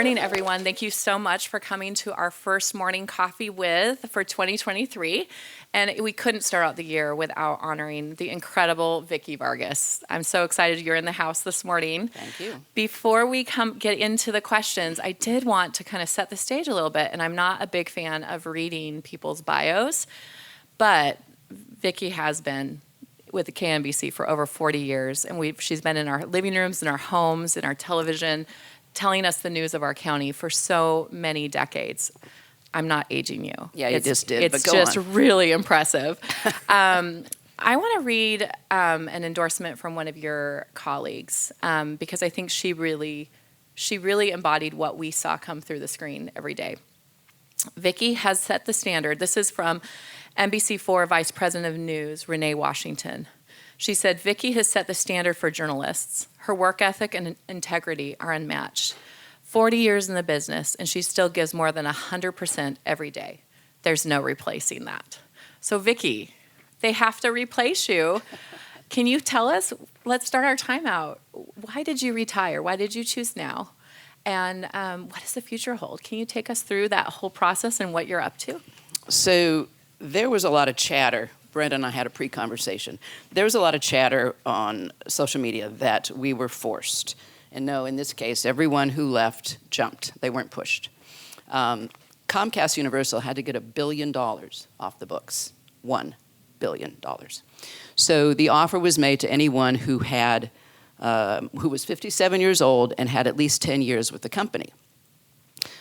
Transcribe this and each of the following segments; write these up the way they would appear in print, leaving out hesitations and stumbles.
morning, everyone. Thank you so much for coming to our first morning coffee for 2023. And we couldn't start out the year without honoring the incredible Vikki Vargas. I'm so excited you're in the house this morning. Thank you. Before we get into the questions, I did want to kind of set the stage a little bit. And I'm not a big fan of reading people's bios, but Vikki has been with the KNBC for over 40 years. And she's been in our living rooms, in our homes, in our television, telling us the news of our county for so many decades. I'm not aging you. Yeah, you just did, It's but go just on. really impressive. I want to read an endorsement from one of your colleagues because I think she really embodied what we saw come through the screen every day. Vikki has set the standard. This is from NBC4 Vice President of News, Renee Washington. She said, Vikki has set the standard for journalists. Her work ethic and integrity are unmatched. 40 years in the business, and she still gives more than 100% every day. There's no replacing that. So Vikki, they have to replace you. Can you tell us, let's start our time out. Why did you retire? Why did you choose now? And what does the future hold? Can you take us through that whole process and what you're up to? So there was a lot of chatter. Brenda and I had a pre-conversation. There was a lot of chatter on social media that we were forced. And no, in this case, everyone who left jumped. They weren't pushed. Comcast Universal had to get $1 billion off the books. $1 billion. So the offer was made to anyone who was 57 years old and had at least 10 years with the company.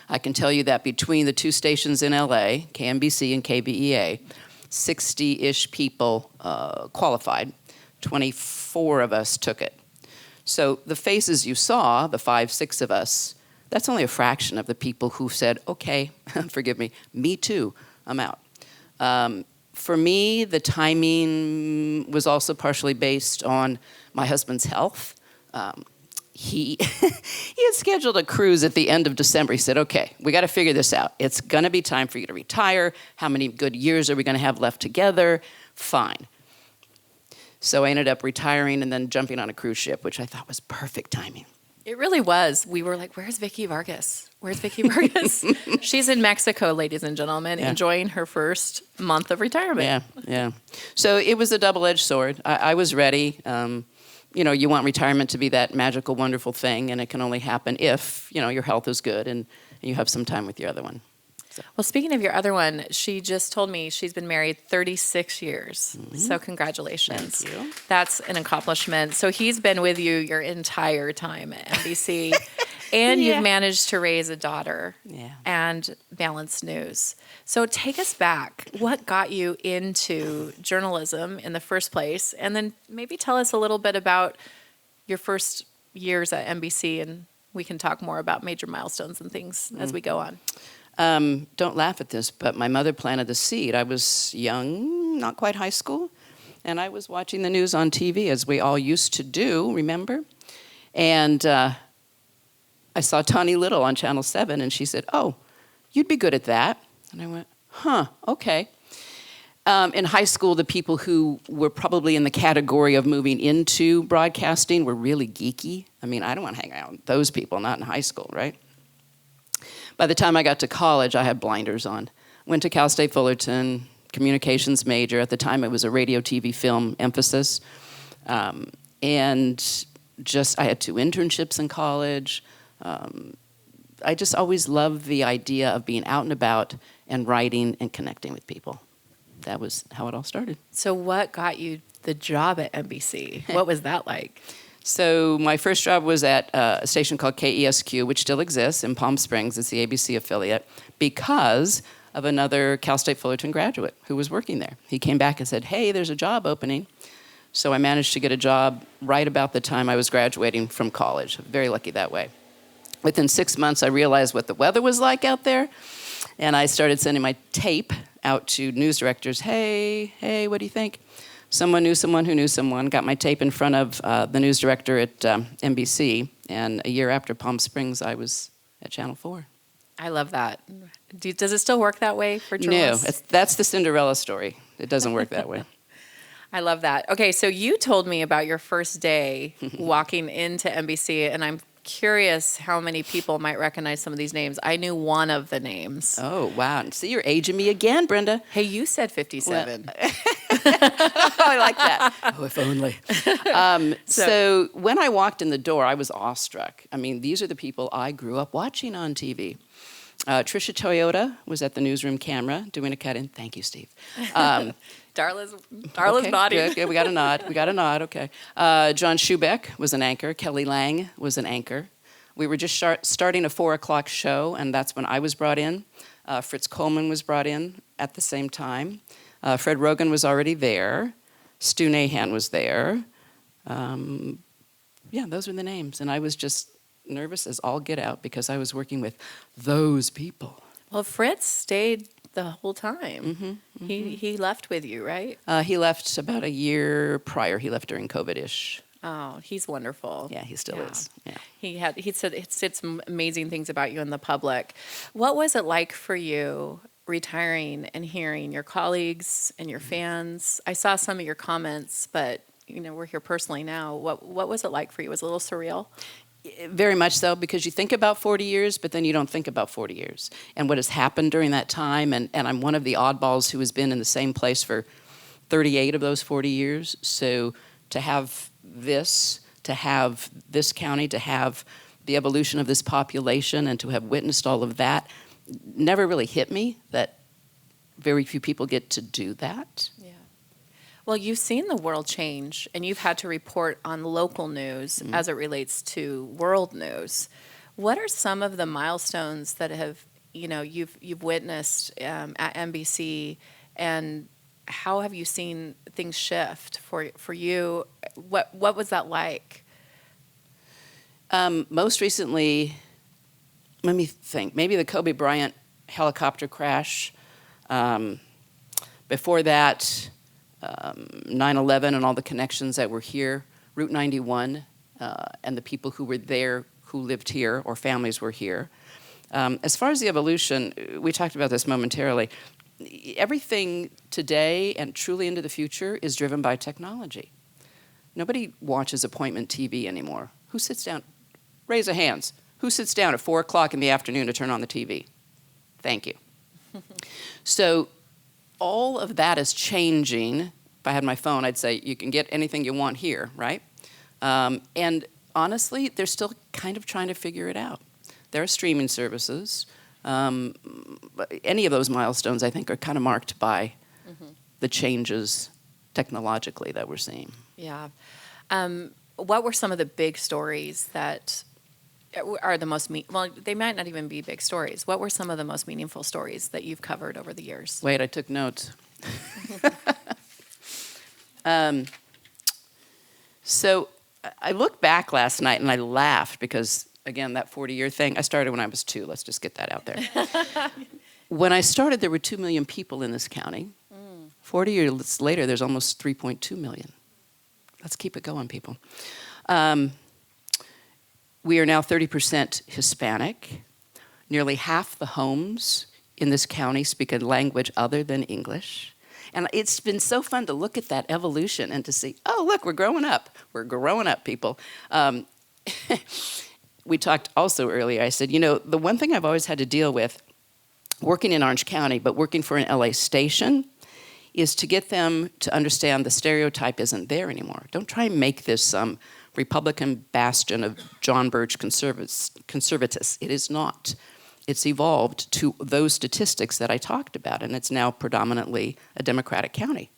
I can tell you that between the two stations in LA, KNBC and KBEA, 60-ish people qualified. 24 of us took it. So the faces you saw, the 5, 6 of us, that's only a fraction of the people who said, okay, forgive me too, I'm out. For me, the timing was also partially based on my husband's health. He had scheduled a cruise at the end of December. He said, okay, we got to figure this out. It's going to be time for you to retire. How many good years are we going to have left together? Fine. So I ended up retiring and then jumping on a cruise ship, which I thought was perfect timing. It really was. We were like, where's Vikki Vargas? Where's Vikki Vargas? She's in Mexico, ladies and gentlemen, enjoying her first month of retirement. Yeah. So it was a double-edged sword. I was ready. You want retirement to be that magical, wonderful thing, and it can only happen if, your health is good and you have some time with your other one. So. Well, speaking of your other one, she just told me she's been married 36 years. Mm-hmm. So congratulations. Thank you. That's an accomplishment. So he's been with you your entire time at NBC, and you've managed to raise a daughter and balance news. So take us back. What got you into journalism in the first place? And then maybe tell us a little bit about your first years at NBC, and we can talk more about major milestones and things as we go on. Don't laugh at this, but my mother planted the seed. I was young, not quite high school, and I was watching the news on TV, as we all used to do, remember? And I saw Tawny Little on Channel 7, and she said, oh, you'd be good at that. And I went, okay. In high school, the people who were probably in the category of moving into broadcasting were really geeky. I mean, I don't want to hang out with those people, not in high school, right? By the time I got to college, I had blinders on. Went to Cal State Fullerton, communications major. At the time, it was a radio, TV, film emphasis. And I had 2 internships in college. I just always loved the idea of being out and about and writing and connecting with people. That was how it all started. So what got you the job at NBC? What was that like? So my first job was at a station called KESQ, which still exists in Palm Springs. It's the ABC affiliate, because of another Cal State Fullerton graduate who was working there. He came back and said, hey, there's a job opening. So I managed to get a job right about the time I was graduating from college. Very lucky that way. Within 6 months, I realized what the weather was like out there, and I started sending my tape out to news directors. Hey, what do you think? Someone knew someone who knew someone, got my tape in front of the news director at NBC, and a year after Palm Springs, I was at Channel 4. I love that. Does it still work that way for journalists? No, that's the Cinderella story. It doesn't work that way. I love that. Okay, so you told me about your first day walking into NBC, and I'm curious how many people might recognize some of these names. I knew one of the names. Oh, wow. And see, you're aging me again, Brenda. Hey, you said 57. I like that. Oh, if only. So when I walked in the door, I was awestruck. I mean, these are the people I grew up watching on TV. Trisha Toyota was at the newsroom camera doing a cut-in. Thank you, Steve. Darla's Okay, nodding. good. We got a nod. Okay. John Schubeck was an anchor. Kelly Lang was an anchor. We were just starting a 4 o'clock show, and that's when I was brought in. Fritz Coleman was brought in at the same time. Fred Rogan was already there. Stu Nahan was there. Yeah, those were the names. And I was just nervous as all get out because I was working with those people. Well, Fritz stayed the whole time. He left with you, right? He left about a year prior. He left during COVID-ish. Oh, he's wonderful. Yeah, he still is. Yeah. He said some amazing things about you in the public. What was it like for you retiring and hearing your colleagues and your fans? I saw some of your comments, but we're here personally now. What was it like for you? Was it a little surreal? Very much so, because you think about 40 years, but then you don't think about 40 years and what has happened during that time. And I'm one of the oddballs who has been in the same place for 38 of those 40 years. So to have this county, to have the evolution of this population, and to have witnessed all of that, never really hit me that very few people get to do that. Yeah. Well, you've seen the world change, and you've had to report on local news as it relates to world news. What are some of the milestones that have you've witnessed at NBC, and how have you seen things shift for you? What was that like? Most recently, let me think. Maybe the Kobe Bryant helicopter crash. Before that, 9/11 and all the connections that were here, Route 91, and the people who were there, who lived here, or families were here. As far as the evolution, we talked about this momentarily. Everything today and truly into the future is driven by technology. Nobody watches appointment TV anymore. Who sits down? Raise of hands. Who sits down at 4 o'clock in the afternoon to turn on the TV? Thank you. So all of that is changing. If I had my phone, I'd say you can get anything you want here, right? And honestly, they're still kind of trying to figure it out. There are streaming services. Any of those milestones, I think, are kind of marked by the changes technologically that we're seeing. Yeah. What were some of the big stories that are the most well, they might not even be big stories. What were some of the most meaningful stories that you've covered over the years? Wait, I took notes. So I looked back last night and I laughed because, again, that 40-year thing, I started when I was 2. Let's just get that out there. When I started, there were 2 million people in this county. 40 years later, there's almost 3.2 million. Let's keep it going, people. We are now 30% Hispanic. Nearly half the homes in this county speak a language other than English. And it's been so fun to look at that evolution and to see, oh, look, we're growing up. We're growing up, people. We talked also earlier, I said, the one thing I've always had to deal with, working in Orange County, but working for an LA station, is to get them to understand the stereotype isn't there anymore. Don't try and make this some Republican bastion of John Birch conservatists. It is not. It's evolved to those statistics that I talked about, and it's now predominantly a Democratic county.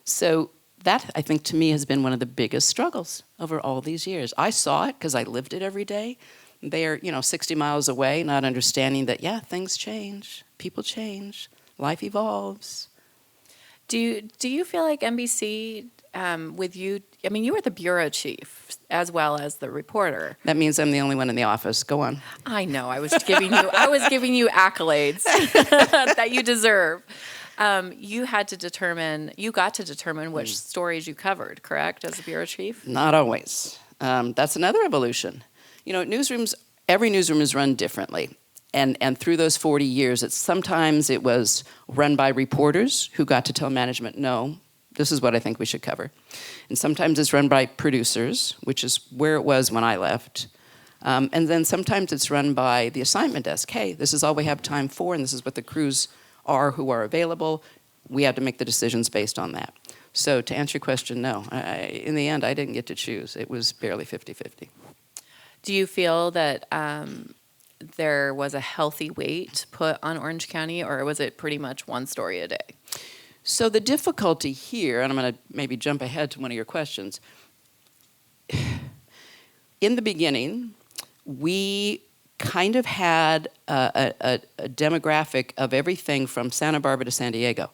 So that, I think, to me, has been one of the biggest struggles over all these years. I saw it because I lived it every day. They're, 60 miles away, not understanding that, things change, people change, life evolves. Do you feel like NBC, with you, you were the bureau chief as well as the reporter. That means I'm the only one in the office. Go on. I know. I was giving you accolades that you deserve. You got to determine which stories you covered, correct, as the bureau chief? Not always. That's another evolution. Newsrooms, every newsroom is run differently. And through those 40 years, sometimes it was run by reporters who got to tell management, no, This is what I think we should cover. And sometimes it's run by producers, which is where it was when I left. And then sometimes it's run by the assignment desk. Hey, this is all we have time for, and this is what the crews are who are available. We have to make the decisions based on that. So to answer your question, no. In the end, I didn't get to choose. It was barely 50-50. Do you feel that there was a healthy weight put on Orange County, or was it pretty much one story a day? So the difficulty here, and I'm going to maybe jump ahead to one of your questions. In the beginning, we kind of had a demographic of everything from Santa Barbara to San Diego.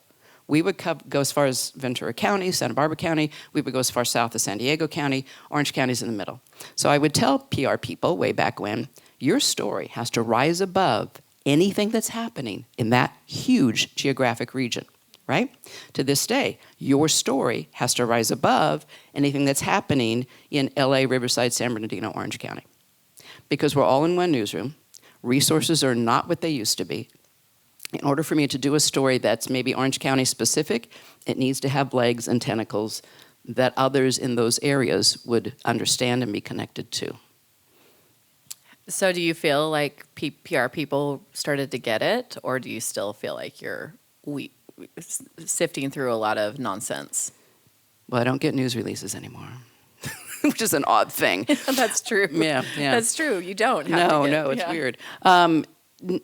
We would go as far as Ventura County, Santa Barbara County. We would go as far south as San Diego County. Orange County's in the middle. So I would tell PR people way back when, your story has to rise above anything that's happening in that huge geographic region, right? To this day, your story has to rise above anything that's happening in LA, Riverside, San Bernardino, Orange County. Because we're all in one newsroom. Resources are not what they used to be. In order for me to do a story that's maybe Orange County specific, it needs to have legs and tentacles that others in those areas would understand and be connected to. So do you feel like PR people started to get it, or do you still feel like you're sifting through a lot of nonsense? Well, I don't get news releases anymore, which is an odd thing. That's true. Yeah. That's true. You don't have to get, it's weird.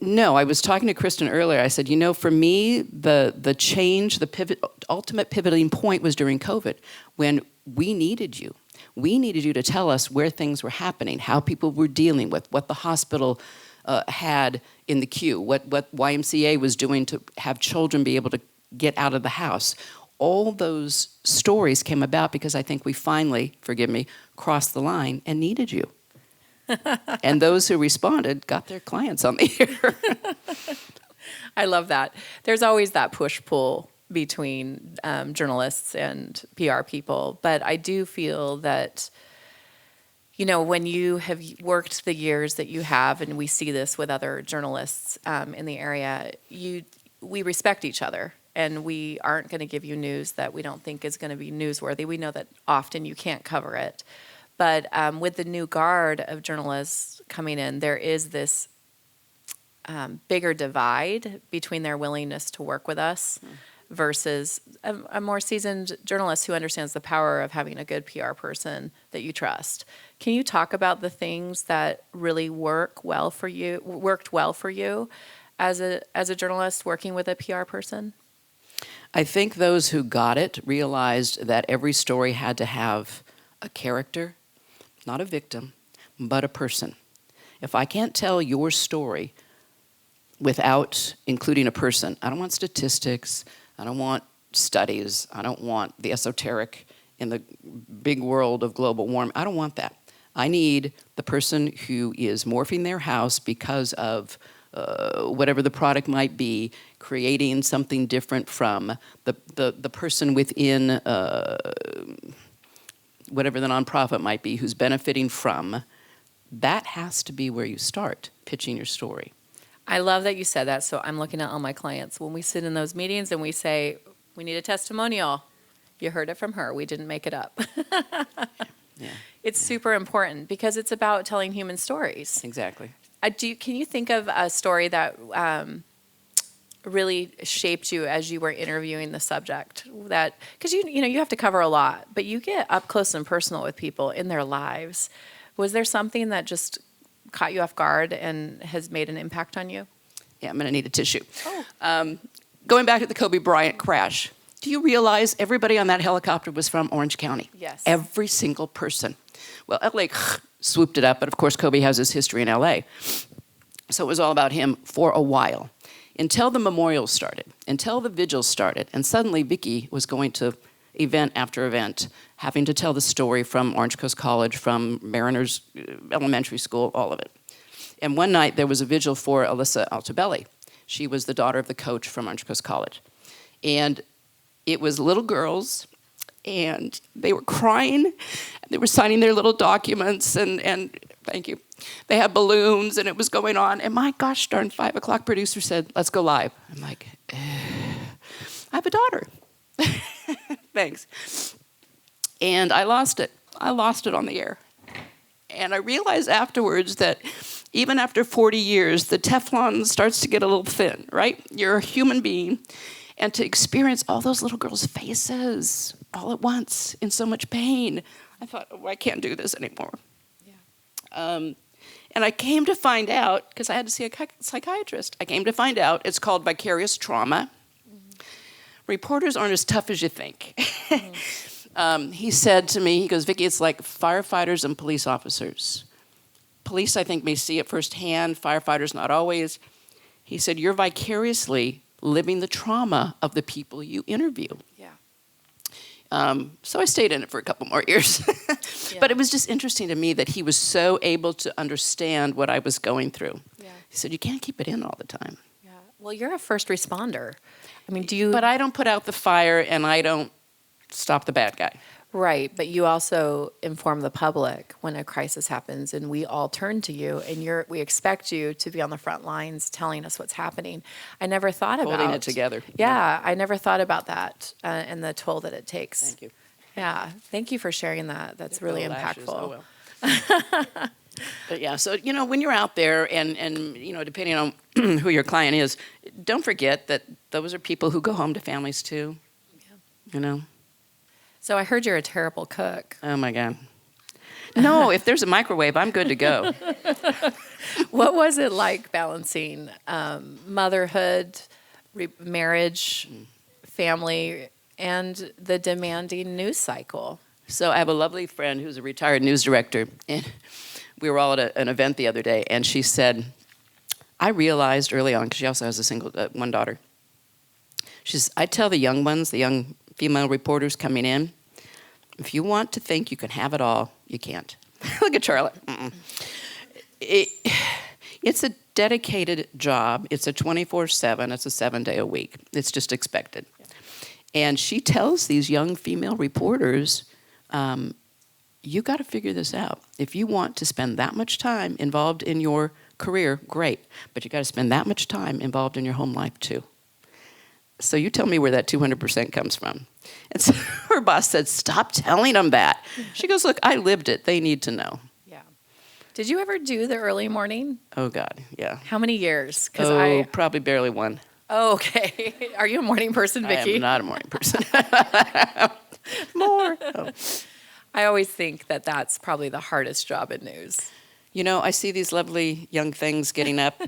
No, I was talking to Kristen earlier. I said, for me, the change, the ultimate pivoting point was during COVID, when we needed you. We needed you to tell us where things were happening, how people were dealing with, what the hospital had in the queue, what YMCA was doing to have children be able to get out of the house. All those stories came about because I think we finally, forgive me, crossed the line and needed you. And those who responded got their clients on the air. I love that. There's always that push-pull between journalists and PR people. But I do feel that, when you have worked the years that you have, and we see this with other journalists in the area, we respect each other. And we aren't going to give you news that we don't think is going to be newsworthy. We know that often you can't cover it. But with the new guard of journalists coming in, there is this bigger divide between their willingness to work with us versus a more seasoned journalist who understands the power of having a good PR person that you trust. Can you talk about the things that really worked well for you as a journalist working with a PR person? I think those who got it realized that every story had to have a character, not a victim, but a person. If I can't tell your story without including a person, I don't want statistics, I don't want studies, I don't want the esoteric in the big world of global warming. I don't want that. I need the person who is morphing their house because of whatever the product might be, creating something different from the person within whatever the nonprofit might be who's benefiting from. That has to be where you start pitching your story. I love that you said that. So I'm looking at all my clients. When we sit in those meetings and we say, we need a testimonial, you heard it from her. We didn't make it up. Yeah. It's super important because it's about telling human stories. Exactly. Can you think of a story that really shaped you as you were interviewing the subject? That because you have to cover a lot, but you get up close and personal with people in their lives. Was there something that just caught you off guard and has made an impact on you? Yeah, I'm going to need a tissue. Oh. Going back to the Kobe Bryant crash, do you realize everybody on that helicopter was from Orange County? Yes. Every single person. Well, LA swooped it up, but of course Kobe has his history in LA. So it was all about him for a while. Until the memorials started, until the vigils started, and suddenly Vikki was going to event after event, having to tell the story from Orange Coast College, from Mariners Elementary School, all of it. And one night there was a vigil for Alyssa Altobelli. She was the daughter of the coach from Orange Coast College. And it was little girls, and they were crying. They were signing their little documents, and thank you. They had balloons, and it was going on. And my gosh darn 5 o'clock producer said, let's go live. I'm like, I have a daughter. thanks. And I lost it. I lost it on the air. And I realized afterwards that even after 40 years, the Teflon starts to get a little thin, right? You're a human being. And to experience all those little girls' faces all at once in so much pain, I thought, oh, I can't do this anymore. Yeah. And I came to find out, because I had to see a psychiatrist, I came to find out it's called vicarious trauma. Mm-hmm. Reporters aren't as tough as you think. Mm-hmm. He said to me, he goes, Vikki, it's like firefighters and police officers. Police, I think, may see it firsthand. Firefighters, not always. He said, you're vicariously living the trauma of the people you interview. Yeah. So I stayed in it for a couple more years. Yeah. But it was just interesting to me that he was so able to understand what I was going through. Yeah. He said, you can't keep it in all the time. Yeah. Well, you're a first responder. I mean, do you... But I don't put out the fire, and I don't stop the bad guy. Right, but you also inform the public when a crisis happens, and we all turn to you, and we expect you to be on the front lines telling us what's happening. I never thought about... Holding it together. Yeah, I never thought about that and the toll that it takes. Thank you. Yeah, thank you for sharing that. That's really impactful. Oh, well. But yeah, so, when you're out there and depending on who your client is, don't forget that those are people who go home to families too, So I heard you're a terrible cook. Oh, my God. No, if there's a microwave, I'm good to go. What was it like balancing motherhood, marriage, family, and the demanding news cycle? So I have a lovely friend who's a retired news director, and we were all at an event the other day, and she said, I realized early on, because she also has one daughter, she says, I tell the young ones, the young female reporters coming in, if you want to think you can have it all, you can't. Look at Charlotte. It's a dedicated job. It's a 24/7. It's a 7-day a week. It's just expected. Yeah. And she tells these young female reporters, you got to figure this out. If you want to spend that much time involved in your career, great. But you got to spend that much time involved in your home life too. So you tell me where that 200% comes from. And so her boss said, stop telling them that. She goes, look, I lived it. They need to know. Yeah. Did you ever do the early morning? Oh, God, yeah. How many years? Probably barely one. Oh, okay. Are you a morning person, Vikki? I am not a morning person. More. Oh. I always think that that's probably the hardest job in news. I see these lovely young things getting up,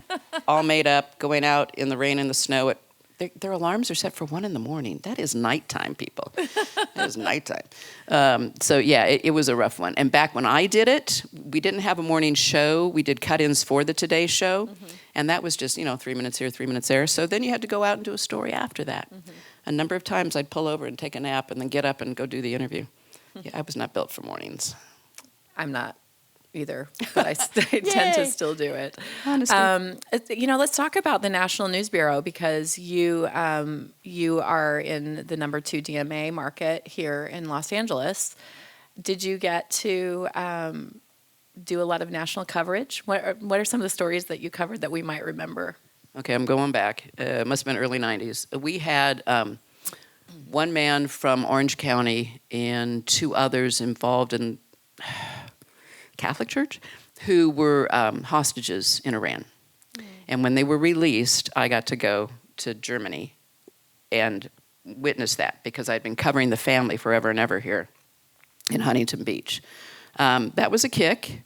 all made up, going out in the rain and the snow. Their alarms are set for 1 a.m. That is nighttime, people. That is nighttime. So, yeah, it was a rough one. And back when I did it, we didn't have a morning show. We did cut-ins for the Today Show. Mm-hmm. And that was just, 3 minutes here, 3 minutes there. So then you had to go out and do a story after that. Mm-hmm. A number of times I'd pull over and take a nap and then get up and go do the interview. Yeah, I was not built for mornings. I'm not either, but I tend to still do it. Honestly. Let's talk about the National News Bureau, because you are in the number 2 DMA market here in Los Angeles. Did you get to do a lot of national coverage? What are some of the stories that you covered that we might remember? Okay, I'm going back. It must have been early 90s. We had one man from Orange County and 2 others involved in Catholic Church who were hostages in Iran. Mm. And when they were released, I got to go to Germany and witness that, because I'd been covering the family forever and ever here in Huntington Beach. That was a kick,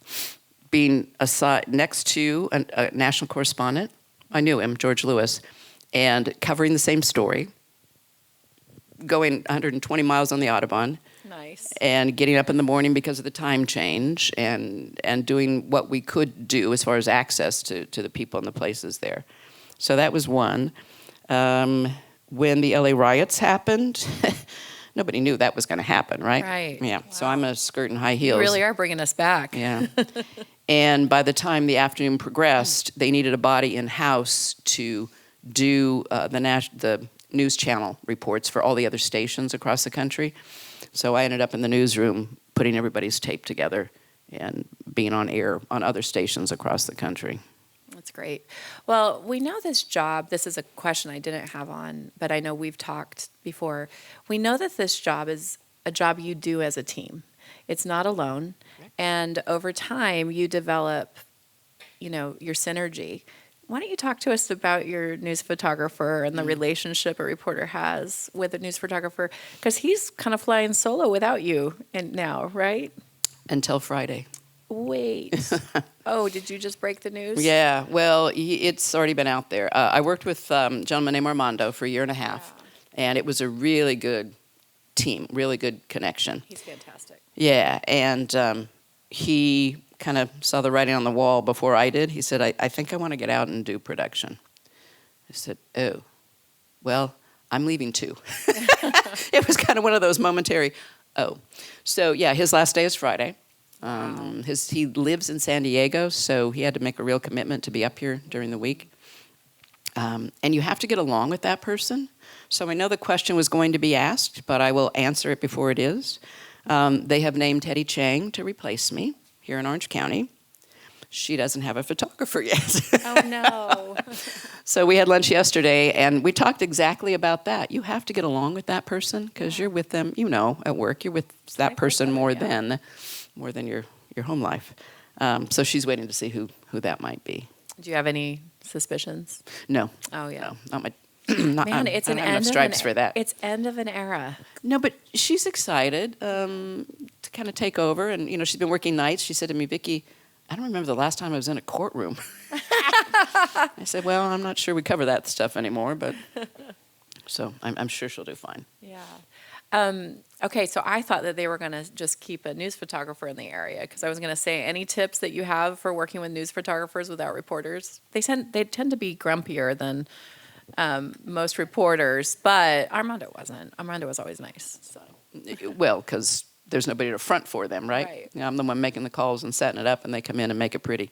being next to a national correspondent. I knew him, George Lewis, and covering the same story, going 120 miles on the Autobahn. Nice. And getting up in the morning because of the time change, and doing what we could do as far as access to the people and the places there. So that was one. When the LA riots happened, nobody knew that was going to happen, right? Right. Yeah. Wow. So I'm a skirt and high heels. You really are bringing us back. Yeah. And by the time the afternoon progressed, they needed a body in-house to do the news channel reports for all the other stations across the country. So I ended up in the newsroom putting everybody's tape together and being on air on other stations across the country. That's great. Well, we know this job, this is a question I didn't have on, but I know we've talked before. We know that this job is a job you do as a team. It's not alone. And over time, you develop, your synergy. Why don't you talk to us about your news photographer and the relationship a reporter has with a news photographer? Because he's kind of flying solo without you now, right? Until Friday. Wait. Oh, did you just break the news? Yeah, well, it's already been out there. I worked with a gentleman named Armando for a year and a half, and it was a really good team, really good connection. He's fantastic. Yeah, and he kind of saw the writing on the wall before I did. He said, I think I want to get out and do production. I said, oh, well, I'm leaving too. It was kind of one of those momentary, oh. So, yeah, his last day is Friday. He lives in San Diego, so he had to make a real commitment to be up here during the week. And you have to get along with that person. So I know the question was going to be asked, but I will answer it before it is. They have named Teddy Chang to replace me here in Orange County. She doesn't have a photographer yet. Oh, no. So we had lunch yesterday, and we talked exactly about that. You have to get along with that person because you're with them, at work. You're with that person more than your home life. So she's waiting to see who that might be. Do you have any suspicions? No. Oh, yeah. No, not my. Man, it's an end stripes for that. It's end of an era. No, but she's excited to kind of take over, and she's been working nights. She said to me, Vikki, I don't remember the last time I was in a courtroom. I said, well, I'm not sure we cover that stuff anymore, but so I'm sure she'll do fine. Yeah. Okay, so I thought that they were going to just keep a news photographer in the area because I was going to say, any tips that you have for working with news photographers without reporters? They tend to be grumpier than most reporters, but Armando wasn't. Armando was always nice. So. Well, because there's nobody to front for them, right? Right. I'm the one making the calls and setting it up, and they come in and make it pretty.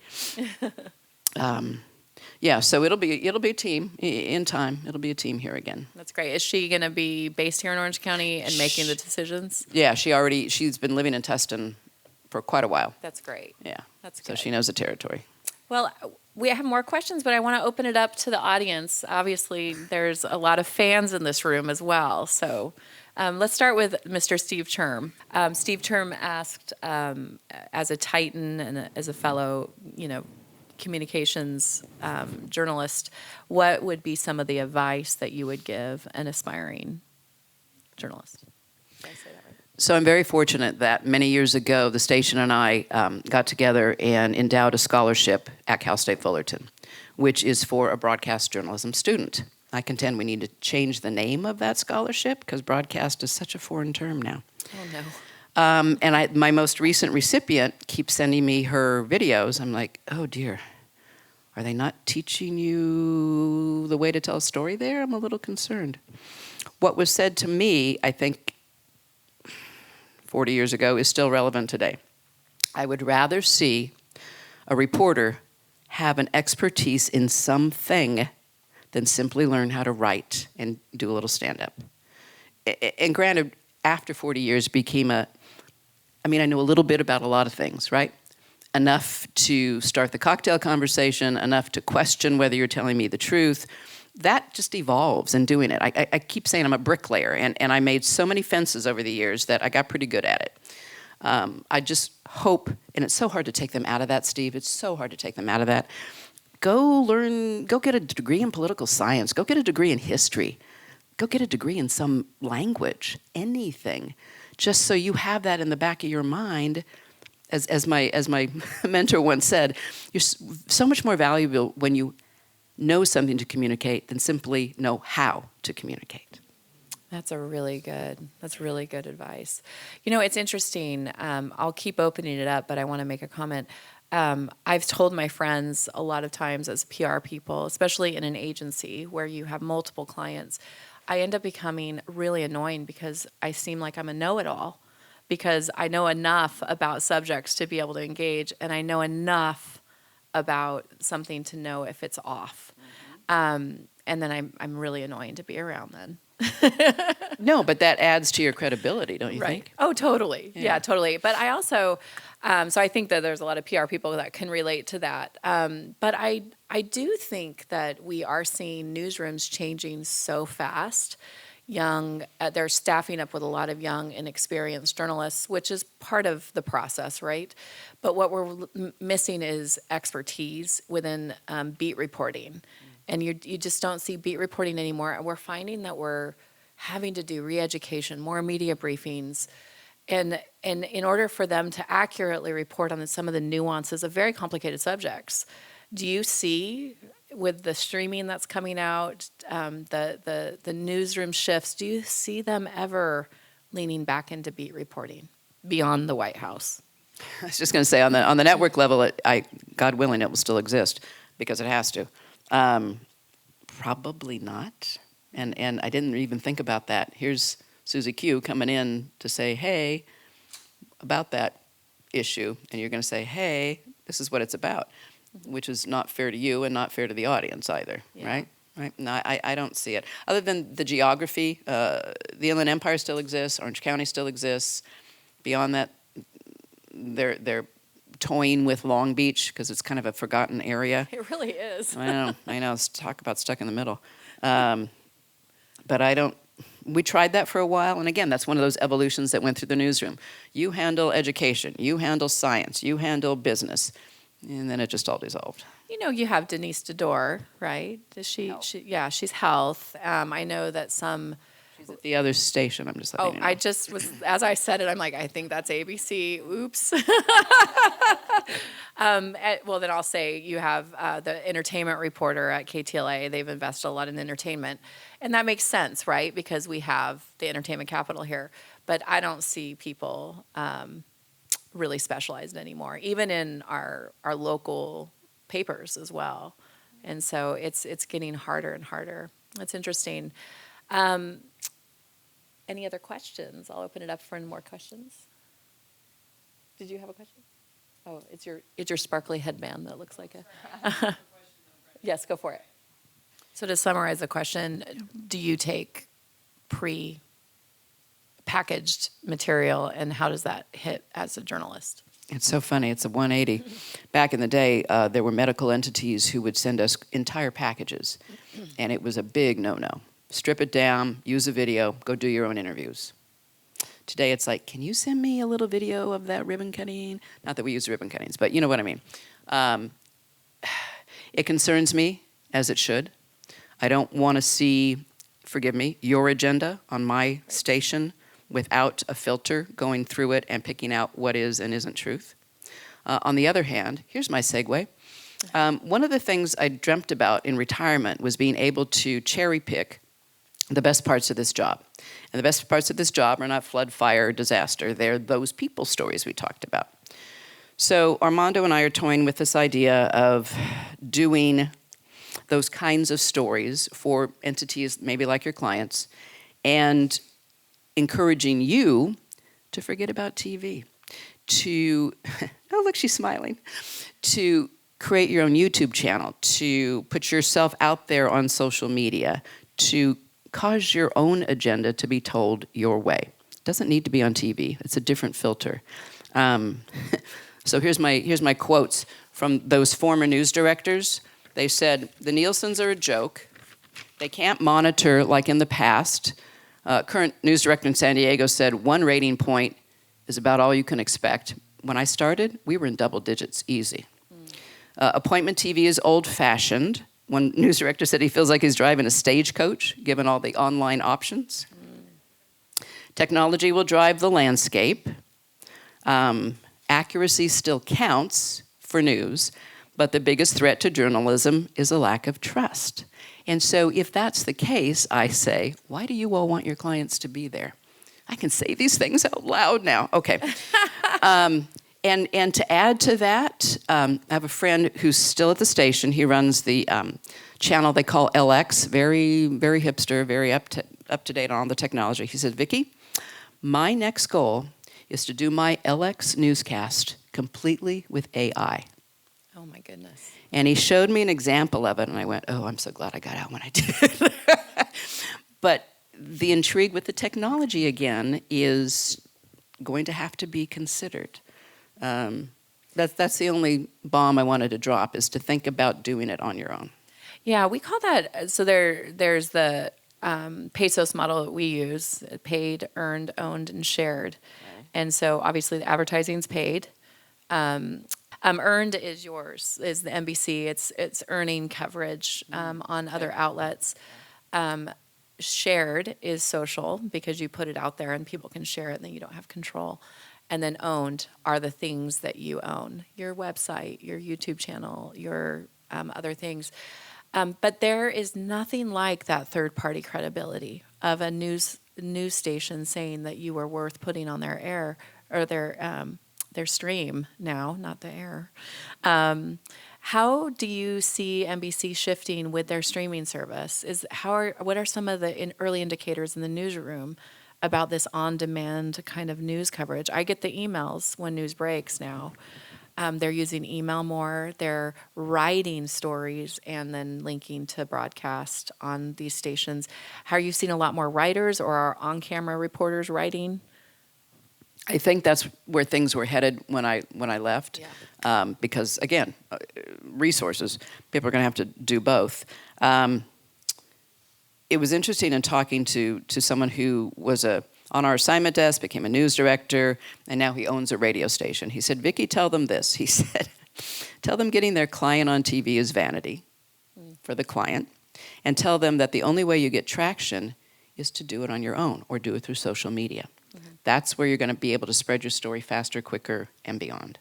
Yeah, so it'll be a team in time. It'll be a team here again. That's great. Is she going to be based here in Orange County and making the decisions? Yeah, she's been living in Tustin for quite a while. That's great. Yeah. That's good. So she knows the territory. Well, we have more questions, but I want to open it up to the audience. Obviously, there's a lot of fans in this room as well. So let's start with Mr. Steve Term. Steve Term asked, as a Titan and as a fellow, communications journalist, what would be some of the advice that you would give an aspiring journalist? Did I say that right? So I'm very fortunate that many years ago, the station and I got together and endowed a scholarship at Cal State Fullerton, which is for a broadcast journalism student. I contend we need to change the name of that scholarship because broadcast is such a foreign term now. Oh, no. And my most recent recipient keeps sending me her videos. I'm like, oh, dear. Are they not teaching you the way to tell a story there? I'm a little concerned. What was said to me, I think, 40 years ago is still relevant today. I would rather see a reporter have an expertise in something than simply learn how to write and do a little stand-up. And granted, after 40 years I know a little bit about a lot of things, right? Enough to start the cocktail conversation, enough to question whether you're telling me the truth. That just evolves in doing it. I keep saying I'm a bricklayer, and I made so many fences over the years that I got pretty good at it. I just hope, and it's so hard to take them out of that, Steve. It's so hard to take them out of that. Go get a degree in political science. Go get a degree in history. Go get a degree in some language, anything. Just so you have that in the back of your mind. As my mentor once said, you're so much more valuable when you know something to communicate than simply know how to communicate. That's really good advice. It's interesting. I'll keep opening it up, but I want to make a comment. I've told my friends a lot of times as PR people, especially in an agency where you have multiple clients, I end up becoming really annoying because I seem like I'm a know-it-all. Because I know enough about subjects to be able to engage, and I know enough about something to know if it's off. And then I'm really annoying to be around then. No, but that adds to your credibility, don't you think? Oh, totally. Yeah, totally. But I also, so I think that there's a lot of PR people that can relate to that. But I I do think that we are seeing newsrooms changing so fast. They're staffing up with a lot of young, inexperienced journalists, which is part of the process, right? But what we're missing is expertise within beat reporting. And you just don't see beat reporting anymore. And we're finding that we're having to do re-education, more media briefings, and in order for them to accurately report on some of the nuances of very complicated subjects. Do you see, with the streaming that's coming out, the newsroom shifts, do you see them ever leaning back into beat reporting beyond the White House? I was just going to say, on the network level, God willing, it will still exist because it has to. Probably not. And I didn't even think about that. Here's Susie Q coming in to say, hey, about that issue. And you're going to say, hey, this is what it's about, which is not fair to you and not fair to the audience either, right? Right? No, I don't see it. Other than the geography, the Inland Empire still exists, Orange County still exists. Beyond that, they're toying with Long Beach because it's kind of a forgotten area. It really is. I know. Let's talk about stuck in the middle. But we tried that for a while, and again, that's one of those evolutions that went through the newsroom. You handle education, you handle science, you handle business, and then it just all dissolved. You know, you have Denise Dodor, right? She's health. I know that some... She's at the other station, I'm just letting you know. I just was, as I said it, I'm like, I think that's ABC. Oops. Well, then I'll say you have the entertainment reporter at KTLA. They've invested a lot in entertainment. And that makes sense, right? Because we have the entertainment capital here. But I don't see people really specialized anymore, even in our local papers as well. And so it's getting harder and harder. That's interesting. Any other questions? I'll open it up for more questions. Did you have a question? Oh, it's your sparkly headband that looks like a... Yes, go for it. So to summarize the question, do you take pre-packaged material, and how does that hit as a journalist? It's so funny. It's a 180. Back in the day, there were medical entities who would send us entire packages, and it was a big no-no. Strip it down, use a video, go do your own interviews. Today it's like, can you send me a little video of that ribbon cutting? Not that we use ribbon cuttings, but you know what I mean. It concerns me, as it should. I don't want to see, forgive me, your agenda on my station without a filter going through it and picking out what is and isn't truth. On the other hand, here's my segue. One of the things I dreamt about in retirement was being able to cherry pick the best parts of this job. And the best parts of this job are not flood, fire, disaster. They're those people stories we talked about. So Armando and I are toying with this idea of doing those kinds of stories for entities maybe like your clients and encouraging you to forget about TV, to, oh, look, she's smiling, to create your own YouTube channel, to put yourself out there on social media, to cause your own agenda to be told your way. It doesn't need to be on TV. It's a different filter. So here's my quotes from those former news directors. They said, the Nielsen's are a joke. They can't monitor like in the past. Current news director in San Diego said, one rating point is about all you can expect. When I started, we were in double digits, easy. Appointment TV is old-fashioned. One news director said he feels like he's driving a stagecoach, given all the online options. Technology will drive the landscape. Accuracy still counts for news, but the biggest threat to journalism is a lack of trust. And so if that's the case, I say, why do you all want your clients to be there? I can say these things out loud now. Okay. And to add to that, I have a friend who's still at the station. He runs the channel they call LX, very, very hipster, very up to date on all the technology. He said, Vikki, my next goal is to do my LX newscast completely with AI. Oh, my goodness. And he showed me an example of it, and I went, oh, I'm so glad I got out when I did. But the intrigue with the technology, again, is going to have to be considered. That's the only bomb I wanted to drop, is to think about doing it on your own. Yeah, we call that, so there's the pesos model that we use, paid, earned, owned, and shared. Okay. And so obviously the advertising's paid. Earned is yours, is the NBC. It's earning coverage on other outlets. Shared is social because you put it out there and people can share it and then you don't have control. And then owned are the things that you own, your website, your YouTube channel, your other things. But there is nothing like that third-party credibility of a news station saying that you were worth putting on their air or their stream now, not the air. How do you see NBC shifting with their streaming service? What are some of the early indicators in the newsroom about this on-demand kind of news coverage? I get the emails when news breaks now. They're using email more. They're writing stories and then linking to broadcast on these stations. How are you seeing a lot more writers or are on-camera reporters writing? I think that's where things were headed when I left, because again, resources. People are going to have to do both. It was interesting in talking to someone who was on our assignment desk, became a news director, and now he owns a radio station. He said, "Vikki, tell them this." He said, "Tell them getting their client on TV is vanity for the client, and tell them that the only way you get traction is to do it on your own or do it through social media. That's where you're going to be able to spread your story faster, quicker, and beyond."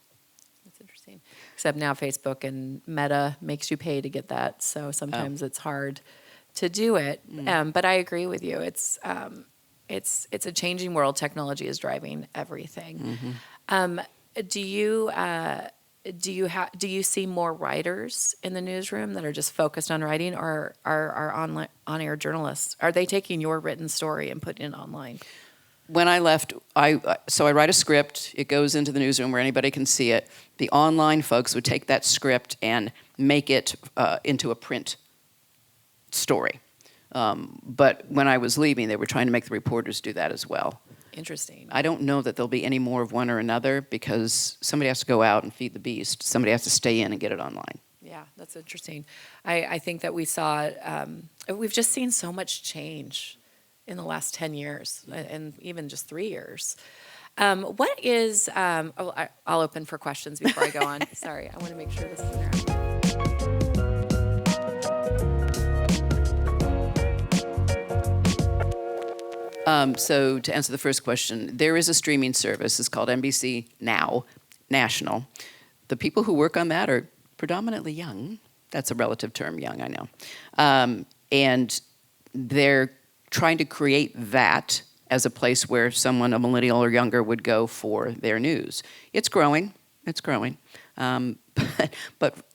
That's interesting. Except now Facebook and Meta makes you pay to get that, so sometimes it's hard to do it. But I agree with you. It's a changing world. Technology is driving everything. Do you see more writers in the newsroom that are just focused on writing, or are on-air journalists? Are they taking your written story and putting it online? When I left, I write a script. It goes into the newsroom where anybody can see it. The online folks would take that script and make it into a print story. But when I was leaving, they were trying to make the reporters do that as well. Interesting. I don't know that there'll be any more of one or another because somebody has to go out and feed the beast. Somebody has to stay in and get it online. Yeah, that's interesting. I think that we've just seen so much change in the last 10 years and even just 3 years. What is, I'll open for questions before I go on. Sorry, I want to make sure this is interactive. So to answer the first question, there is a streaming service. It's called NBC Now, National. The people who work on that are predominantly young. That's a relative term, young, I know. And they're trying to create that as a place where someone, a millennial or younger, would go for their news. It's growing. But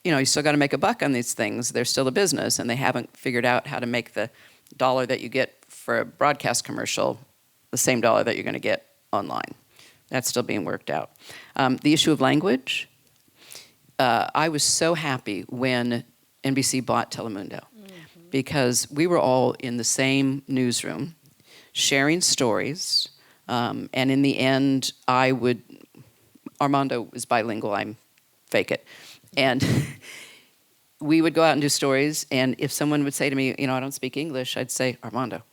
you still got to make a buck on these things. They're still a business, and they haven't figured out how to make the dollar that you get for a broadcast commercial the same dollar that you're going to get online. That's still being worked out. The issue of language, I was so happy when NBC bought Telemundo because we were all in the same newsroom sharing stories, and in the end, Armando is bilingual, I'm fake it, and we would go out and do stories, and if someone would say to me, I don't speak English, I'd say, Armando.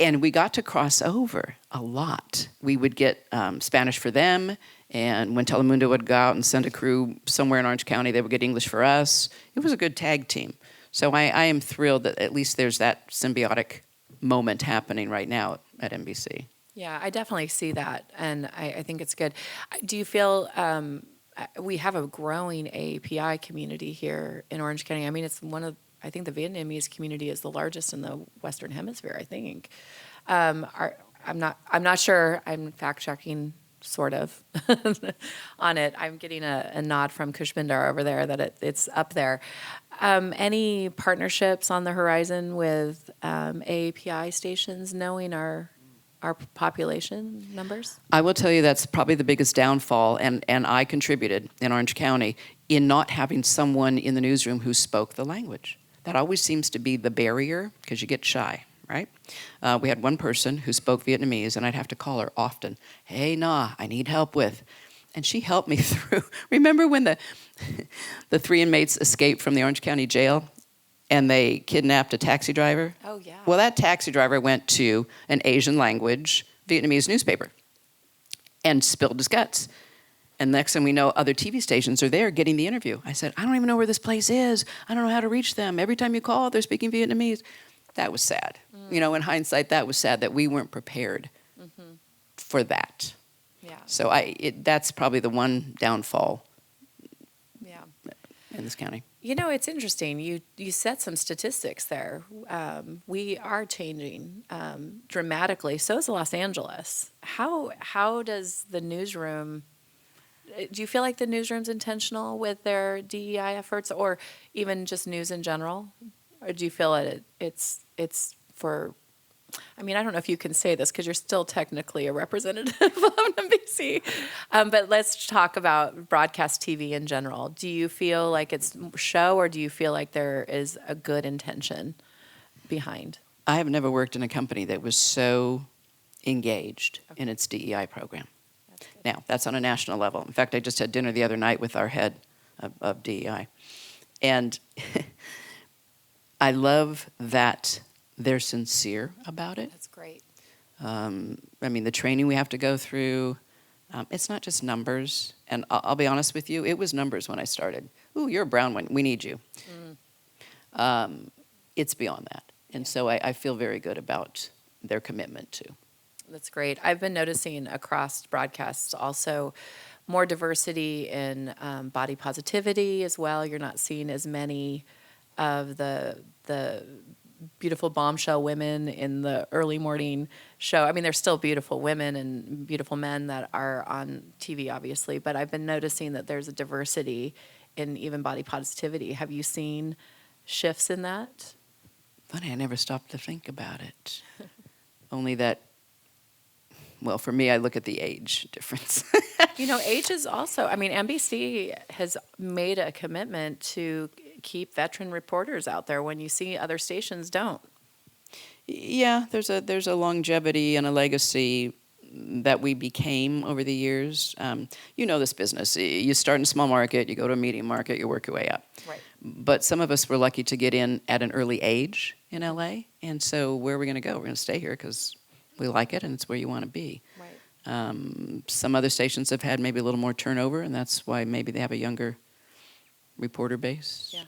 And we got to cross over a lot. We would get Spanish for them, and when Telemundo would go out and send a crew somewhere in Orange County, they would get English for us. It was a good tag team. So I am thrilled that at least there's that symbiotic moment happening right now at NBC. Yeah, I definitely see that, and I think it's good. Do you feel we have a growing API community here in Orange County? I mean, it's I think the Vietnamese community is the largest in the Western Hemisphere, I think. I'm not sure. I'm fact-checking, sort of, on it. I'm getting a nod from Kushbinder over there that it's up there. Any partnerships on the horizon with API stations, knowing our population numbers? I will tell you that's probably the biggest downfall, and I contributed in Orange County in not having someone in the newsroom who spoke the language. That always seems to be the barrier because you get shy, right? We had one person who spoke Vietnamese, and I'd have to call her often. Hey, I need help with. And she helped me through. Remember when the 3 inmates escaped from the Orange County jail and they kidnapped a taxi driver? Oh, yeah. Well, that taxi driver went to an Asian language Vietnamese newspaper and spilled his guts. And next thing we know, other TV stations are there getting the interview. I said, I don't even know where this place is. I don't know how to reach them. Every time you call, they're speaking Vietnamese. That was sad. You know, in hindsight, that was sad that we weren't prepared for that. Yeah. So that's probably the one downfall Yeah. in this county. You know, it's interesting. You set some statistics there. We are changing dramatically. So is Los Angeles. How does the newsroom? Do you feel like the newsroom's intentional with their DEI efforts, or even just news in general? Or do you feel that it's for? I mean, I don't know if you can say this because you're still technically a representative of NBC. But let's talk about broadcast TV in general. Do you feel like it's show, or do you feel like there is a good intention behind? I have never worked in a company that was so engaged in its DEI program. Now, that's on a national level. In fact, I just had dinner the other night with our head of DEI. And I love that they're sincere about it. That's great. I mean, the training we have to go through, it's not just numbers. And I'll be honest with you, it was numbers when I started. Ooh, you're a brown one. We need you. It's beyond that. And so I feel very good about their commitment to. That's great. I've been noticing across broadcasts also more diversity in body positivity as well. You're not seeing as many of the beautiful bombshell women in the early morning show. I mean, there's still beautiful women and beautiful men that are on TV, obviously, but I've been noticing that there's a diversity in even body positivity. Have you seen shifts in that? Funny, I never stopped to think about it. Only that, well, for me, I look at the age difference. You know, age is also, I mean, NBC has made a commitment to keep veteran reporters out there when you see other stations don't. Yeah, there's a longevity and a legacy that we became over the years. You know this business. You start in a small market, you go to a medium market, you work your way up. Right. But some of us were lucky to get in at an early age in LA, and so where are we going to go? We're going to stay here because we like it and it's where you want to be. Right. Some other stations have had maybe a little more turnover, and that's why maybe they have a younger reporter base. Yeah.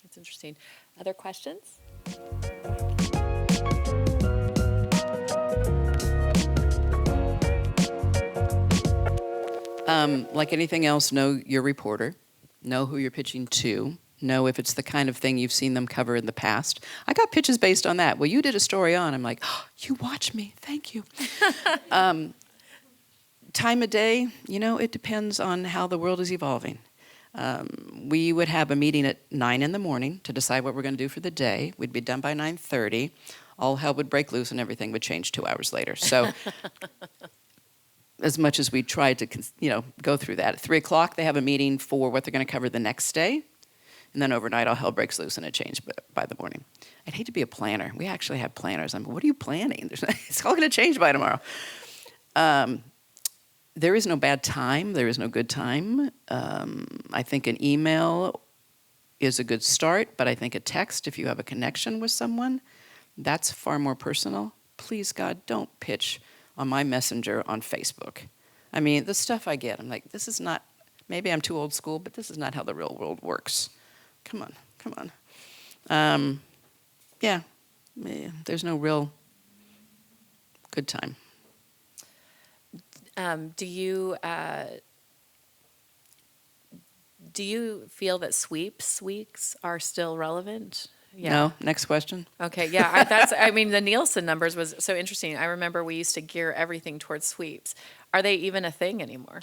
That's interesting. Other questions? Like anything else, know your reporter. Know who you're pitching to. Know if it's the kind of thing you've seen them cover in the past. I got pitches based on that. Well, you did a story on. I'm like, oh, you watch me. Thank you. Time of day, you know, it depends on how the world is evolving. We would have a meeting at 9 in the morning to decide what we're going to do for the day. We'd be done by 9:30. All hell would break loose and everything would change 2 hours later. So as much as we tried to, go through that. At 3 o'clock, they have a meeting for what they're going to cover the next day. And then overnight, all hell breaks loose and it changed by the morning. I'd hate to be a planner. We actually have planners. I'm like, what are you planning? It's all going to change by tomorrow. There is no bad time. There is no good time. I think an email is a good start, but I think a text, if you have a connection with someone, that's far more personal. Please, God, don't pitch on my messenger on Facebook. I mean, the stuff I get, I'm like, this is not, maybe I'm too old school, but this is not how the real world works. Come on. Yeah, there's no real good time. Do you feel that sweeps weeks are still relevant? Yeah. No. Next question. Okay. Yeah. I mean, the Nielsen numbers was so interesting. I remember we used to gear everything towards sweeps. Are they even a thing anymore?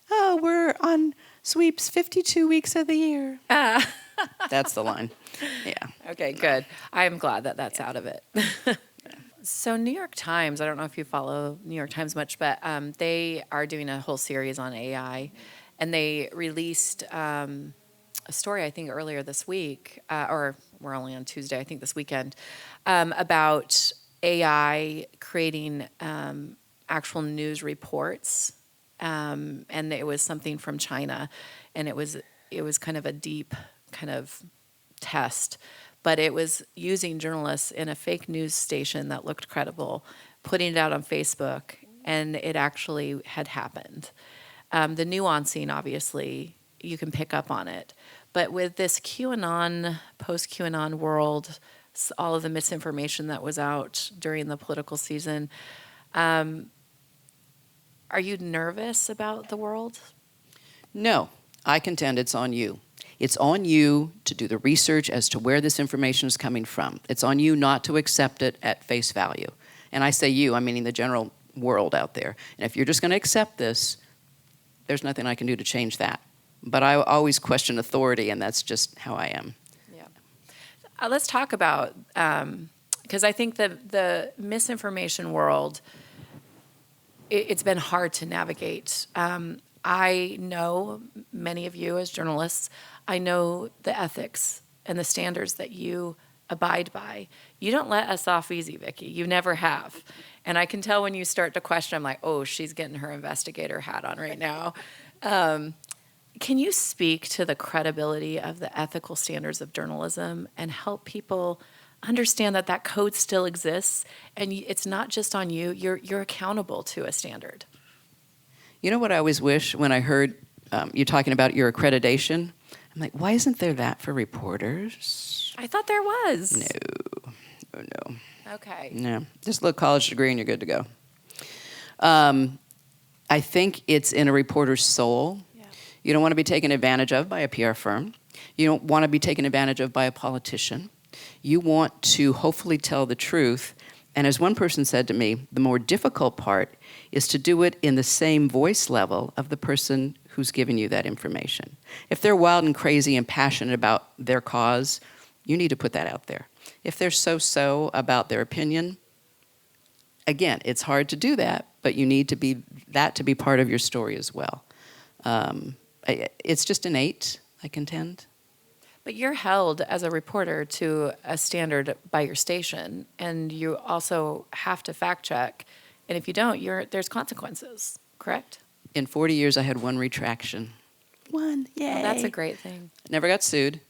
Oh, we're on sweeps 52 weeks of the year. That's the line. Yeah. Okay. Good. I'm glad that that's out of it. So New York Times, I don't know if you follow New York Times much, but they are doing a whole series on AI, and they released a story, I think, earlier this week, or we're only on Tuesday, I think this weekend, about AI creating actual news reports and it was something from China, and it was kind of a deep kind of test, but it was using journalists in a fake news station that looked credible, putting it out on Facebook, and it actually had happened. The nuancing, obviously, you can pick up on it, but with this QAnon, post-QAnon world, all of the misinformation that was out during the political season, are you nervous about the world? No, I contend it's on you. It's on you to do the research as to where this information is coming from. It's on you not to accept it at face value. And I say you, I'm meaning the general world out there. And if you're just going to accept this, there's nothing I can do to change that. But I always question authority, and that's just how I am. Yeah. Let's talk about, because I think the misinformation world, it's been hard to navigate. I know many of you as journalists, I know the ethics and the standards that you abide by. You don't let us off easy, Vikki. You never have. And I can tell when you start to question, I'm like, oh, she's getting her investigator hat on right now. Can you speak to the credibility of the ethical standards of journalism and help people understand that that code still exists and it's not just on you, you're accountable to a standard? You know what I always wish when I heard you talking about your accreditation? I'm like, why isn't there that for reporters? I thought there was. No. Oh, no. Okay. No. Just look college degree and you're good to go. I think it's in a reporter's soul. Yeah. You don't want to be taken advantage of by a PR firm. You don't want to be taken advantage of by a politician. You want to hopefully tell the truth. And as one person said to me, the more difficult part is to do it in the same voice level of the person who's giving you that information. If they're wild and crazy and passionate about their cause, you need to put that out there. If they're so-so about their opinion, again, it's hard to do that, but you need to be that to be part of your story as well. It's just innate, I contend. But you're held as a reporter to a standard by your station, and you also have to fact check. And if you don't, there's consequences, correct? In 40 years, I had one retraction. One, yay. Well, that's a great thing. Never got sued.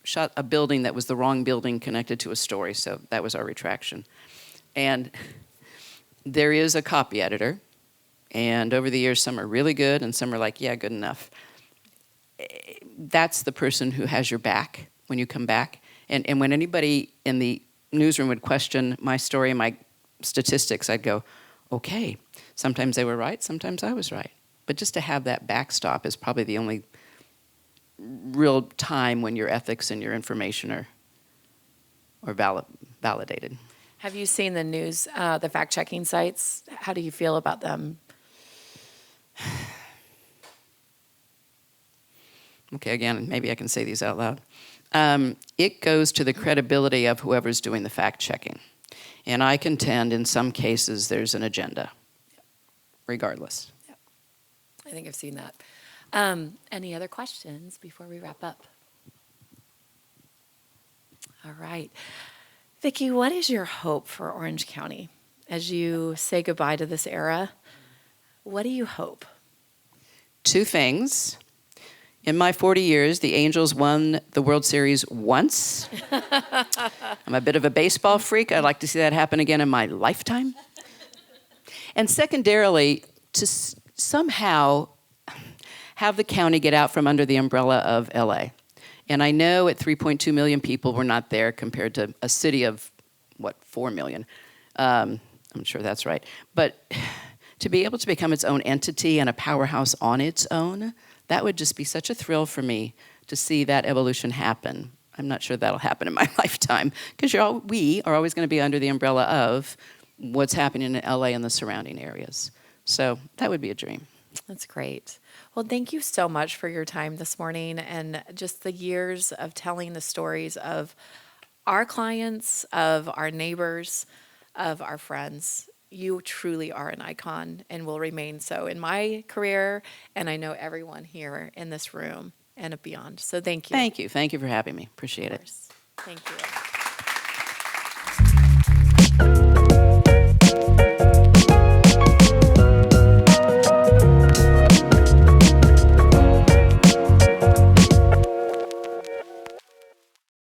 Shot a building that was the wrong building connected to a story, so that was our retraction. And there is a copy editor, and over the years, some are really good, and some are like, yeah, good enough. That's the person who has your back when you come back. And when anybody in the newsroom would question my story and my statistics, I'd go, okay. Sometimes they were right, sometimes I was right. But just to have that backstop is probably the only real time when your ethics and your information are validated. Have you seen the news, the fact-checking sites? How do you feel about them? Okay, again, maybe I can say these out loud. It goes to the credibility of whoever's doing the fact-checking. And I contend in some cases there's an agenda, regardless. Yep. I think I've seen that. Any other questions before we wrap up? All right. Vikki, what is your hope for Orange County as you say goodbye to this era? What do you hope? Two things. In my 40 years, the Angels won the World Series once. I'm a bit of a baseball freak. I'd like to see that happen again in my lifetime. And secondarily, to somehow have the county get out from under the umbrella of LA. And I know at 3.2 million people, we're not there compared to a city of, 4 million? I'm sure that's right. But to be able to become its own entity and a powerhouse on its own, that would just be such a thrill for me to see that evolution happen. I'm not sure that'll happen in my lifetime because we are always going to be under the umbrella of what's happening in LA and the surrounding areas. So that would be a dream. That's great. Well, thank you so much for your time this morning and just the years of telling the stories of our clients, of our neighbors, of our friends. You truly are an icon and will remain so in my career, and I know everyone here in this room and beyond. So thank you. Thank you. Thank you for having me. Appreciate it. Thank you.